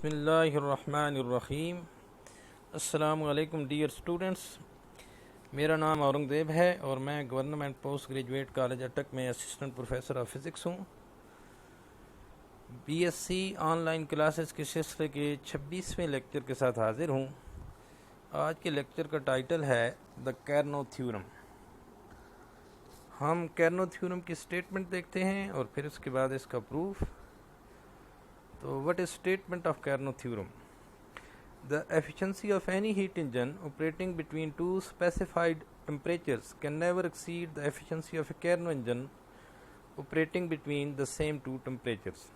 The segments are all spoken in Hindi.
बिस्मिल्लाहिर्रहमानिर्रहीम। अस्सलामु अलैकुम डियर स्टूडेंट्स, मेरा नाम औरंगज़ेब है और मैं गवर्नमेंट पोस्ट ग्रेजुएट कॉलेज अटक में असिस्टेंट प्रोफेसर ऑफ फिज़िक्स हूँ। बीएससी ऑनलाइन क्लासेस के सिलसिले के 26वें लेक्चर के साथ हाजिर हूँ। आज के लेक्चर का टाइटल है द कैर्नो थ्योरम। हम कैर्नो थ्योरम की स्टेटमेंट देखते हैं और फिर उसके बाद इसका प्रूफ। तो what is statement of Carnot theorem? The efficiency of any heat engine operating between two specified temperatures can never exceed the efficiency of a Carnot engine operating between the same two temperatures.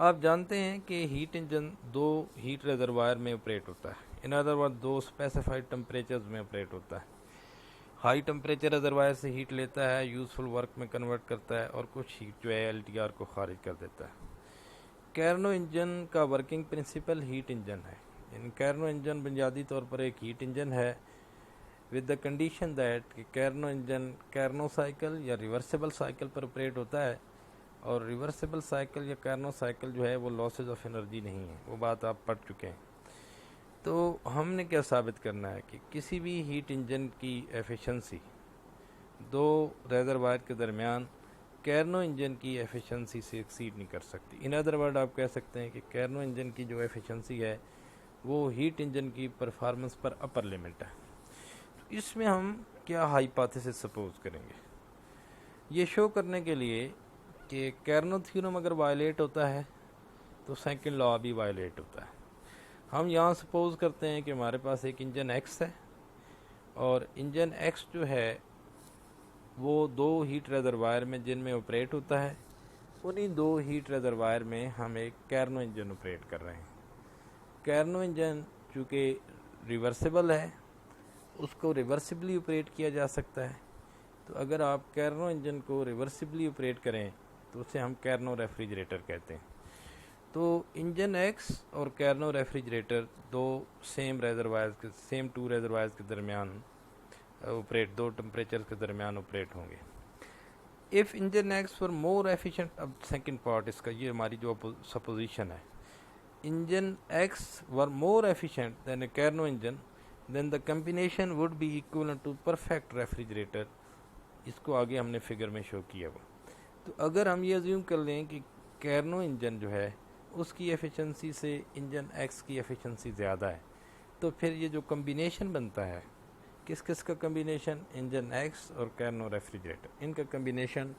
आप जानते हैं कि हीट इंजन दो हीट रिजर्वायर में ऑपरेट होता है, इन अदर वर्ड दो स्पेसिफाइड टेम्परेचर्स में ऑपरेट होता है। हाई टेम्परेचर रिजर्वायर से हीट लेता है, यूजफुल वर्क में कन्वर्ट करता है और कुछ हीट जो है एलटीआर को खारिज कर देता है। कैर्नो इंजन का वर्किंग प्रिंसिपल हीट इंजन है। इन कैर्नो इंजन बुनियादी तौर पर एक हीट इंजन है विद द कंडीशन दैट कि कैर्नो इंजन कैर्नो साइकिल या रिवर्सिबल साइकिल पर ऑपरेट होता है, और रिवर्सिबल साइकिल या कैर्नो साइकिल जो है वो लॉसेज ऑफ एनर्जी नहीं है, वो बात आप पढ़ चुके हैं। तो हमने क्या साबित करना है कि किसी भी हीट इंजन की एफिशिएंसी दो रिजर्वायर के दरमियान कैर्नो इंजन की एफिशिएंसी से एक्सीड नहीं कर सकती। इन अदर वर्ड आप कह सकते हैं कि कैर्नो इंजन की जो एफिशिएंसी है वो हीट इंजन की परफॉर्मेंस पर अपर लिमिट है। तो इसमें हम क्या हाइपोथेसिस सपोज करेंगे, ये शो करने के लिए कि कैर्नो थ्योरम अगर वायलेट होता है तो सेकंड लॉ भी वायलेट होता है। हम यहाँ सपोज करते हैं कि हमारे पास एक इंजन एक्स है और इंजन एक्स जो है वो दो हीट रिजर्वायर में जिनमें ऑपरेट होता है, उन्हीं दो हीट रिजर्वायर में हम एक कैर्नो इंजन ऑपरेट कर रहे हैं। कैर्नो इंजन चूँकि रिवर्सिबल है, उसको रिवर्सिबली ऑपरेट किया जा सकता है। तो अगर आप कैर्नो इंजन को रिवर्सिबली ऑपरेट करें तो उसे हम कैर्नो रेफ्रिजरेटर कहते हैं। तो इंजन एक्स और कैर्नो रेफ्रिजरेटर दो सेम टू रिजर्वायर्स के दरमियान ऑपरेट, दो टेम्परेचर के दरमियान ऑपरेट होंगे। If engine X for more efficient, अब सेकंड पार्ट इसका, ये हमारी जो सपोजिशन है, engine X were more efficient than a Carnot engine then the combination would be equal to perfect refrigerator. इसको आगे हमने फिगर में शो किया हुआ। तो अगर हम ये अज्यूम कर लें कि कैर्नो इंजन जो है उसकी एफिशिएंसी से इंजन एक्स की एफिशिएंसी ज़्यादा है, तो फिर ये जो कम्बिनेशन बनता है, किस किस का कम्बिनेशन, इंजन एक्स और कैर्नो रेफ्रिजरेटर, इनका कम्बिनेशन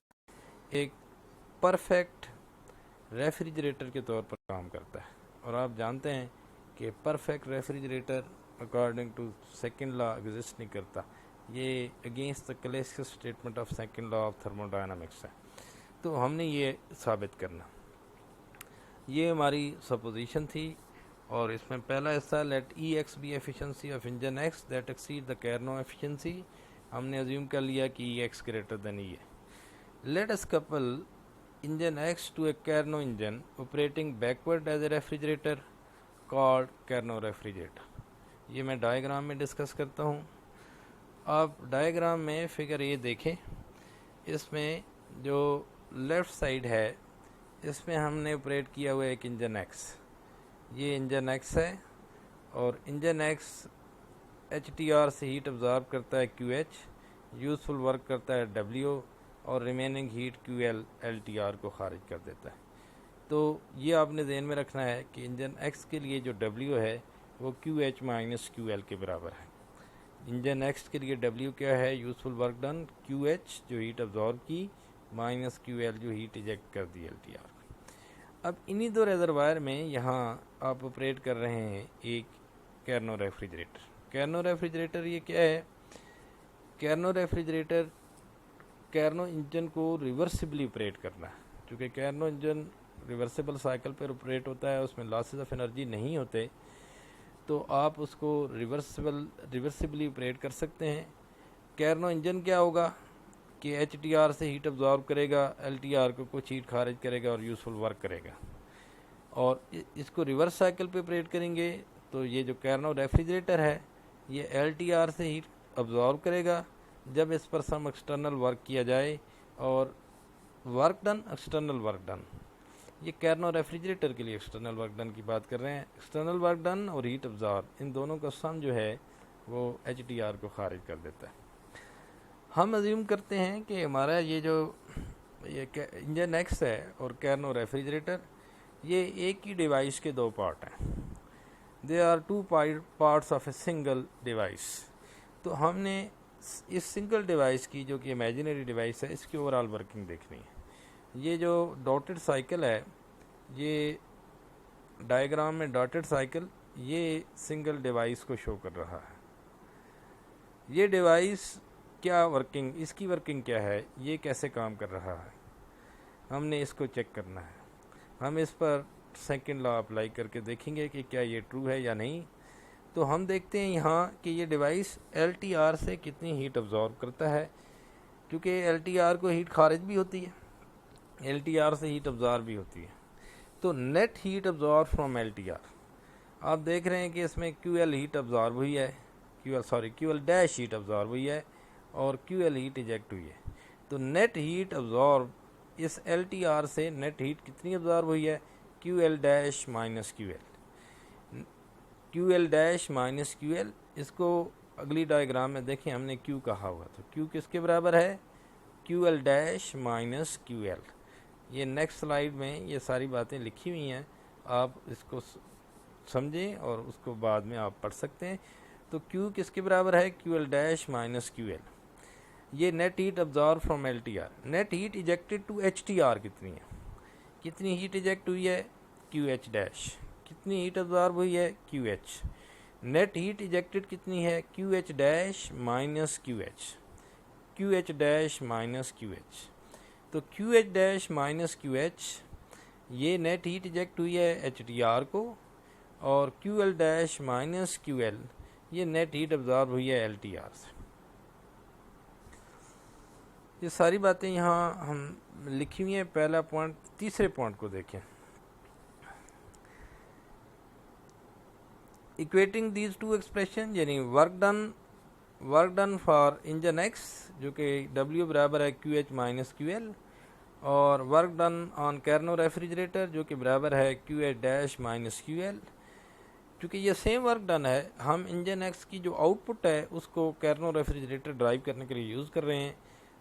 एक परफेक्ट रेफ्रिजरेटर के तौर पर काम करता है। और आप जानते हैं कि perfect refrigerator according to second law exist नहीं करता, ये against the classical statement of second law of thermodynamics है। तो हमने ये साबित करना, ये हमारी सपोजिशन थी। और इसमें पहला हिस्सा let E X be efficiency of engine X that exceed the Carnot efficiency, हमने अज्यूम कर लिया कि E X greater than E है। Let us couple engine X to a Carnot engine operating backward as a refrigerator called Carnot refrigerator. ये मैं डायग्राम में डिस्कस करता हूँ। आप डायग्राम में फिगर ये देखें, इसमें जो लेफ़्ट साइड है इसमें हमने ऑपरेट किया हुआ एक इंजन एक्स, ये इंजन एक्स है और इंजन एक्स एचटीआर से हीट अब्जॉर्ब करता है QH, यूज़फुल वर्क करता है W और रिमेनिंग हीट QL LTR को खारिज कर देता है। तो ये आपने ध्यान में रखना है कि इंजन एक्स के लिए जो W है वो QH माइनस QL के बराबर है। इंजन एक्स के लिए W क्या है, यूज़फुल वर्क डन, QH जो हीट अब्जॉर्ब की माइनस QL जो हीट इजेक्ट कर दी LTR। अब इन्हीं दो रिजर्वायर में यहाँ आप ऑपरेट कर रहे हैं एक कैर्नो रेफ्रिजरेटर। कैर्नो रेफ्रिजरेटर ये क्या है, कैर्नो रेफ्रिजरेटर कैर्नो इंजन को रिवर्सिबली ऑपरेट करना है। क्योंकि कैर्नो इंजन रिवर्सिबल साइकिल पर ऑपरेट होता है, उसमें लॉसेस ऑफ एनर्जी नहीं होते, तो आप उसको रिवर्सिबली ऑपरेट कर सकते हैं। कैर्नो इंजन क्या होगा कि एचटीआर से हीट अब्जॉर्ब करेगा, एलटीआर को कुछ हीट खारिज करेगा और यूज़फुल वर्क करेगा। और इसको रिवर्स साइकिल पे ऑपरेट करेंगे तो ये जो कैर्नो रेफ्रिजरेटर है ये एलटीआर से हीट अब्जॉर्ब करेगा जब इस पर सम एक्सटर्नल वर्क किया जाए, और work done external work done ये कैरनो रेफ्रिजरेटर के लिए एक्सटर्नल वर्क डन की बात कर रहे हैं। एक्सटर्नल वर्क डन और हीट अब्जॉर्ब इन दोनों का सम जो है वो HDR को खारिज कर देता है। हम अज्यूम करते हैं कि हमारा ये जो ये इंजन एक्स है और कैरनो रेफ्रिजरेटर ये एक ही डिवाइस के दो पार्ट हैं। They are two parts of a single device. तो हमने इस सिंगल डिवाइस की जो कि इमेजिनरी डिवाइस है इसकी ओवरऑल वर्किंग देखनी है। ये जो डॉटेड साइकिल है, ये डायग्राम में डॉटेड साइकिल ये सिंगल डिवाइस को शो कर रहा है। ये डिवाइस क्या वर्किंग, इसकी वर्किंग क्या है, ये कैसे काम कर रहा है, हमने इसको चेक करना है। हम इस पर सेकंड लॉ अप्लाई करके देखेंगे कि क्या ये ट्रू है या नहीं। तो हम देखते हैं यहाँ कि ये डिवाइस LTR से कितनी हीट अब्जॉर्ब करता है, क्योंकि LTR को हीट खारिज भी होती है, LTR से हीट अब्जॉर्ब भी होती है। तो net heat absorb from LTR, आप देख रहे हैं कि इसमें QL हीट अब्जॉर्ब हुई है, QL डैश हीट अब्जॉर्ब हुई है और QL हीट इजेक्ट हुई है। तो नेट हीट अब्जॉर्ब इस LTR से नेट हीट कितनी अब्जॉर्ब हुई है, QL डैश माइनस QL। इसको अगली डायग्राम में देखें, हमने Q कहा हुआ, तो Q किसके बराबर है, QL डैश माइनस QL। ये नेक्स्ट स्लाइड में ये सारी बातें लिखी हुई हैं, आप इसको समझें और उसको बाद में आप पढ़ सकते हैं। तो Q किसके बराबर है, QL डैश माइनस QL। ये net heat absorb from LTR। Net heat ejected to HTR कितनी है, कितनी हीट इजेक्ट हुई है, QH डैश। कितनी हीट अब्जॉर्ब हुई है, QH। नेट हीट इजेक्टेड कितनी है, QH dash minus QH dash minus QH। तो QH डैश माइनस QH ये नेट हीट इजेक्ट हुई है HDR को, और QL डैश माइनस QL ये नेट हीट अब्जॉर्ब हुई है LTR से। ये सारी बातें यहाँ हम लिखी हुई हैं। पहला पॉइंट, तीसरे पॉइंट को देखें। इक्वेटिंग दीज टू एक्सप्रेशन, यानी work done for engine x जो कि W बराबर है QH माइनस QL, और वर्क डन ऑन कैरनो रेफ्रिजरेटर जो कि बराबर है QH डैश माइनस QL। क्योंकि ये सेम वर्क डन है, हम इंजन एक्स की जो आउटपुट है उसको कैरनो रेफ्रिजरेटर ड्राइव करने के लिए यूज़ कर रहे हैं,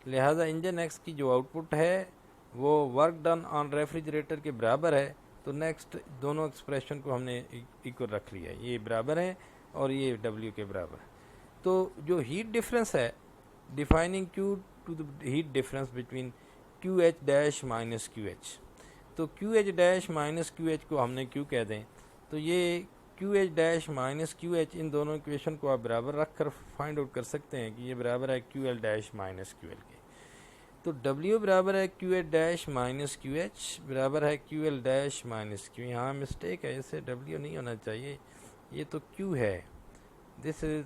लिहाजा इंजन एक्स की जो आउटपुट है वो वर्क डन ऑन रेफ्रिजरेटर के बराबर है। तो नेक्स्ट दोनों एक्सप्रेशन को हमने इक्वल रख लिया, ये बराबर है और ये W के बराबर। तो जो हीट डिफरेंस है, defining Q to the heat difference between QH dash minus QH, तो QH डैश माइनस QH को हमने Q कह दें, तो ये QH डैश माइनस QH इन दोनों इक्वेशन को आप बराबर रख कर फाइंड आउट कर सकते हैं कि ये बराबर है QL डैश माइनस QL के। तो W बराबर है QH डैश माइनस QH बराबर है QL डैश माइनस Q। यहाँ मिस्टेक है, इसे W नहीं होना चाहिए, ये तो Q है, दिस इज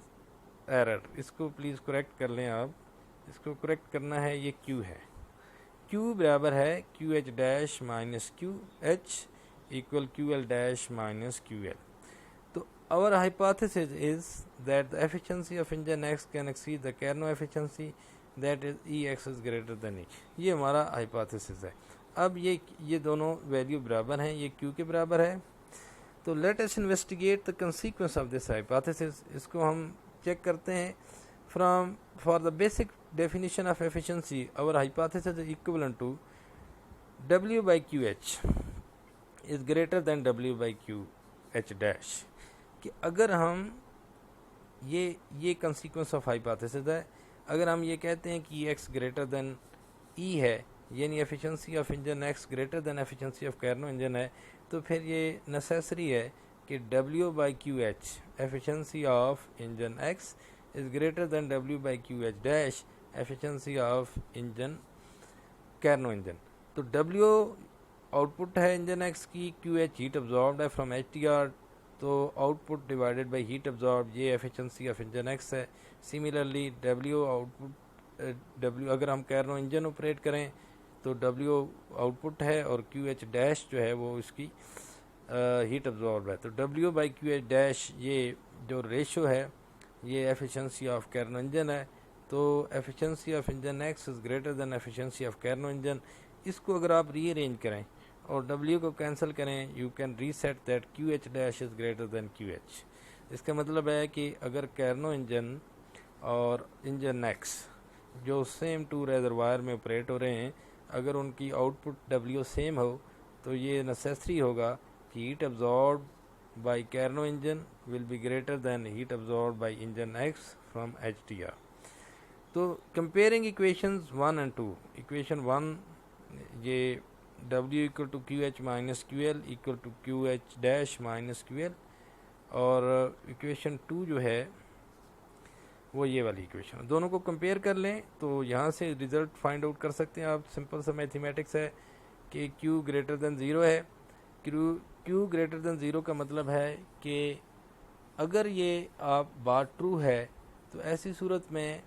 एरर, इसको प्लीज़ करेक्ट कर लें आप, इसको करेक्ट करना है, ये Q है। Q बराबर है QH dash minus QH equal QL dash minus QL। तो our hypothesis is that the efficiency of engine X can exceed the Carnot efficiency, that is EX is greater than E। ये हमारा हाइपोथेसिस है। अब ये दोनों वैल्यू बराबर हैं, ये Q के बराबर है। तो let us investigate the consequence of this hypothesis। इसको हम चेक करते हैं। For the basic definition of efficiency, our hypothesis is equivalent to W by QH is greater than W by QH dash। कि अगर हम ये कंसीक्वेंस ऑफ हाइपोथेसिस है, अगर हम ये कहते हैं कि X ग्रेटर देन E है, यानी efficiency of engine X greater than efficiency of Carnot engine है, तो फिर ये नेसेसरी है कि W by QH efficiency of engine X is greater than W by QH dash efficiency of engine Carnot engine. तो W आउटपुट है इंजन X की, QH हीट अब्जॉर्ब्ड है फ्रॉम HTR, तो output divided by heat absorb ये एफिशिएंसी ऑफ इंजन X है। सिमिलरली W अगर हम कैरनो इंजन ऑपरेट करें तो W आउटपुट है और QH डैश जो है वो इसकी हीट अब्जॉर्ब है। तो W बाई QH डैश ये जो रेशो है ये एफिशिएंसी ऑफ कैरनो इंजन है। तो efficiency of engine X is greater than efficiency of Carnot engine. इसको अगर आप रीअरेंज करें और W को कैंसिल करें, you can reset that QH dash is greater than QH। इसका मतलब है कि अगर कैरनो इंजन और इंजन X जो सेम टू रेजरवायर में ऑपरेट हो रहे हैं, अगर उनकी आउटपुट W सेम हो तो ये नेसेसरी होगा कि heat absorb by Carnot engine will be greater than heat absorb by engine X from HTR। तो कंपेयरिंग इक्वेशंस 1 एंड 2, इक्वेशन 1 ये W equal to QH minus QL equal to QH dash minus QL, और इक्वेशन 2 जो है वो ये वाली इक्वेशन, दोनों को कंपेयर कर लें तो यहाँ से रिजल्ट फाइंड आउट कर सकते हैं आप। सिंपल सा मैथमेटिक्स है कि Q ग्रेटर दैन ज़ीरो है। Q ग्रेटर दैन ज़ीरो का मतलब है कि अगर ये आप बात ट्रू है तो ऐसी सूरत में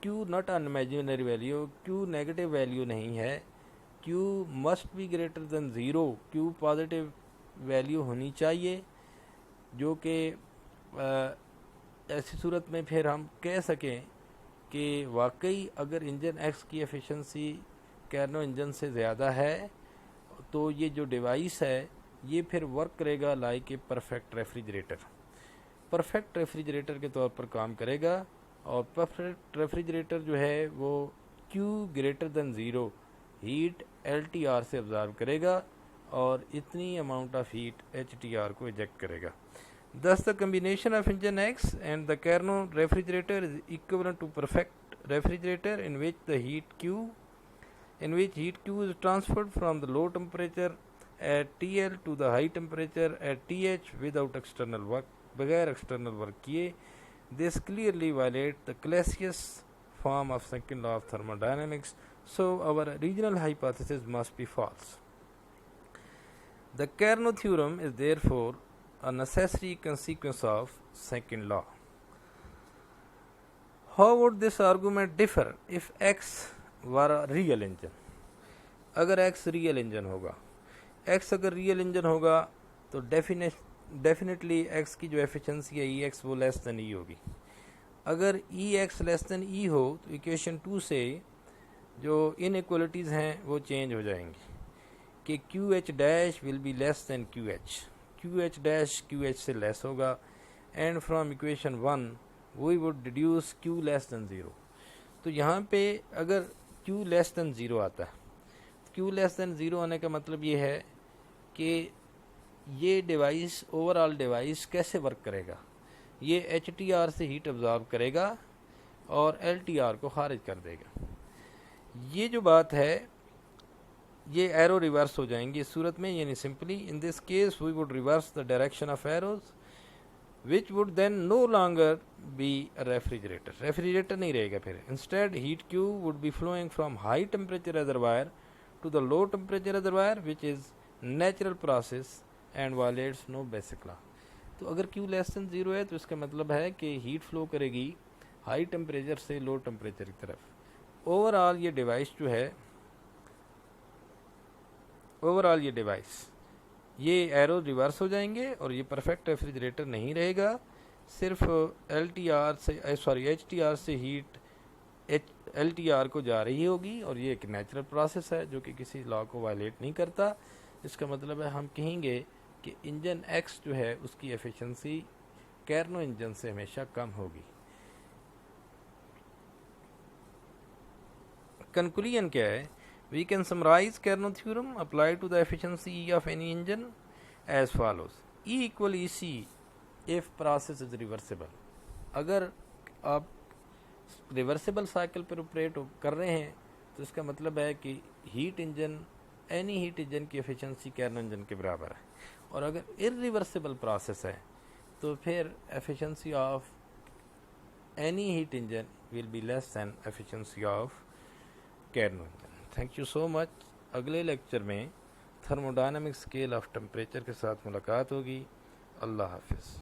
Q not an imaginary value, Q negative value नहीं है, Q must be greater than zero, Q positive value होनी चाहिए, जो कि ऐसी सूरत में फिर हम कह सकें कि वाकई अगर इंजन X की एफिशिएंसी कैरनो इंजन से ज़्यादा है तो ये जो डिवाइस है ये फिर वर्क करेगा like a perfect refrigerator, perfect refrigerator के तौर पर काम करेगा। और परफेक्ट रेफ्रिजरेटर जो है वो Q greater than zero heat LTR से ऑब्जर्व करेगा और इतनी अमाउंट ऑफ हीट HTR को इजेक्ट करेगा। Thus the combination of engine X and the Carnot refrigerator is equivalent to perfect refrigerator in which heat Q is transferred from the low temperature at TL to the high temperature at TH without external work, बगैर external work किए। This clearly violates the Clausius form of second law of thermodynamics, so our original hypothesis must be false. The Carnot theorem is therefore a necessary consequence of second law. How would this argument differ if X were a real engine? अगर X रियल इंजन होगा, X अगर रियल इंजन होगा तो डेफिनेटली X की जो एफिशिएंसी है EX वो लेस दैन E होगी। अगर EX लेस दैन E हो तो इक्वेशन 2 से जो इनइक्वालिटीज़ हैं वो चेंज हो जाएंगी कि QH dash will be less than QH dash QH से लेस होगा, and from equation 1 we would deduce Q less than zero. तो यहाँ पे अगर Q लेस दैन ज़ीरो आता है, Q लेस दैन ज़ीरो आने का मतलब ये है कि ये डिवाइस ओवरऑल डिवाइस कैसे वर्क करेगा, ये HTR से हीट अब्जॉर्ब करेगा और LTR को खारिज कर देगा। ये जो बात है ये एरो रिवर्स हो जाएंगी इस सूरत में, यानी simply in this case we would reverse the direction of arrows which would then no longer be a refrigerator नहीं रहेगा फिर। Instead heat Q would be flowing from high temperature reservoir to the low temperature reservoir which is natural process and violates no basic law. तो अगर Q लेस देन ज़ीरो है तो इसका मतलब है कि हीट फ्लो करेगी हाई टेम्परेचर से लो टेम्परेचर की तरफ। ओवरऑल ये डिवाइस ये एरो रिवर्स हो जाएंगे और ये परफेक्ट रेफ्रिजरेटर नहीं रहेगा, सिर्फ HTR से हीट LTR को जा रही होगी, और ये एक नेचुरल प्रोसेस है जो कि किसी लॉ को वायलेट नहीं करता। इसका मतलब है हम कहेंगे कि इंजन X जो है उसकी एफिशिएंसी कैरनो इंजन से हमेशा कम होगी। कंक्लूजन क्या है? We can summarize Carnot theorem applied to the efficiency of any engine as follows: E equal EC if process is reversible। अगर आप रिवर्सिबल साइकिल पर ऑपरेट कर रहे हैं तो इसका मतलब है कि एनी हीट इंजन की एफिशिएंसी कैरनो इंजन के बराबर है, और अगर इरिवर्सिबल प्रोसेस है तो फिर efficiency of any heat engine will be less than efficiency of Carnot engine. Thank you so much. अगले लेक्चर में थर्मोडायनामिक स्केल ऑफ टेम्परेचर के साथ मुलाकात होगी। अल्लाह हाफिज़।